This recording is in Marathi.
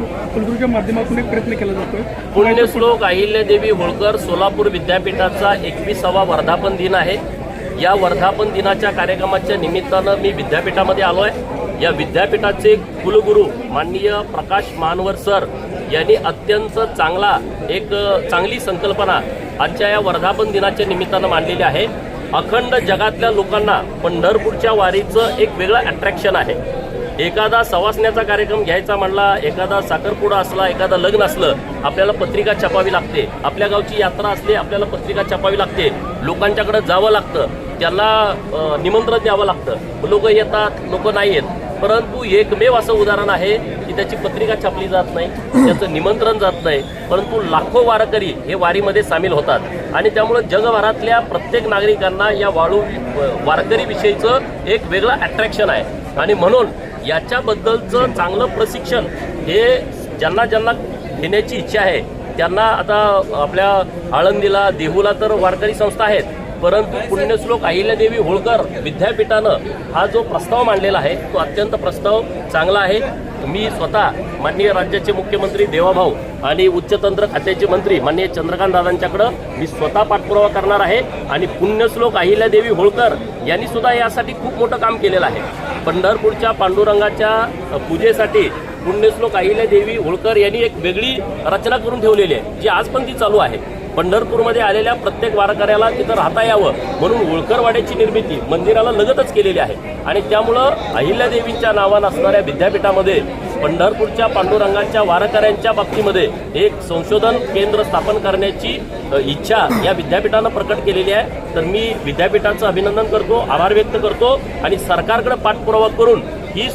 कुलगुरूच्या माध्यमातून एक प्रयत्न केला जातोय। पुण्यश्लोक अहिल्यादेवी होळकर सोलापूर विद्यापीठाचा 21वा वर्धापन दिन आहे। या वर्धापन दिनाच्या कार्यक्रमाच्या निमित्तानं मी विद्यापीठामध्ये आलो आहे। या विद्यापीठाचे कुलगुरू माननीय प्रकाश महानवर सर यांनी अत्यंत चांगली संकल्पना आजच्या या वर्धापन दिनाच्या निमित्तानं मांडलेली आहे। अखंड जगातल्या लोकांना पंढरपूरच्या वारीचं एक वेगळं अट्रॅक्शन आहे। एखादा सवासण्याचा कार्यक्रम घ्यायचा म्हणला, एखादा साखरपुडा असला, एखादा लग्न असलं, आपल्याला पत्रिका छापावी लागते। आपल्या गावची यात्रा असते, आपल्याला पत्रिका छापावी लागते। लोकांच्याकडे जावं लागतं, त्यांना निमंत्रण द्यावं लागतं। लोक येतात, लोक नाही येत, परंतु एकमेव असं उदाहरण आहे की त्याची पत्रिका छापली जात नाही, त्याचं निमंत्रण जात नाही, परंतु लाखो वारकरी हे वारीमध्ये सामील होतात। आणि त्यामुळे जगभरातल्या प्रत्येक नागरिकांना या वारकरीविषयीचं एक वेगळं अट्रॅक्शन आहे। आणि म्हणून याच्याबद्दलचं चांगलं प्रशिक्षण हे ज्यांना घेण्याची इच्छा आहे त्यांना आता आपल्या आळंदीला, देहूला तर वारकरी संस्था आहेत, परंतु पुण्यश्लोक अहिल्यादेवी होळकर विद्यापीठानं हा जो प्रस्ताव मांडलेला आहे तो अत्यंत प्रस्ताव चांगला आहे। मी स्वतः माननीय राज्याचे मुख्यमंत्री देवाभाऊ आणि उच्चतंत्र खात्याचे मंत्री माननीय चंद्रकांत दादांच्याकडं मी स्वतः पाठपुरावा करणार आहे। आणि पुण्यश्लोक अहिल्यादेवी होळकर यांनी सुद्धा यासाठी खूप मोठं काम केलेलं आहे। पंढरपूरच्या पांडुरंगाच्या पूजेसाठी पुण्यश्लोक अहिल्यादेवी होळकर यांनी एक वेगळी रचना करून ठेवलेली आहे, जी आज पण ती चालू आहे। पंढरपूरमध्ये आलेल्या प्रत्येक वारकऱ्याला तिथं राहता यावं म्हणून होळकरवाड्याची निर्मिती मंदिराला लगतच केलेली आहे। आणि त्यामुळं अहिल्यादेवींच्या नावानं असणाऱ्या विद्यापीठामध्ये पंढरपूरच्या पांडुरंगाच्या वारकऱ्यांच्या बाबतीमध्ये एक संशोधन केंद्र स्थापन करण्याची इच्छा या विद्यापीठानं प्रकट केलेली आहे। तर मी विद्यापीठाचं अभिनंदन करतो, आभार व्यक्त करतो आणि सरकारकडे पाठपुरावा करून ही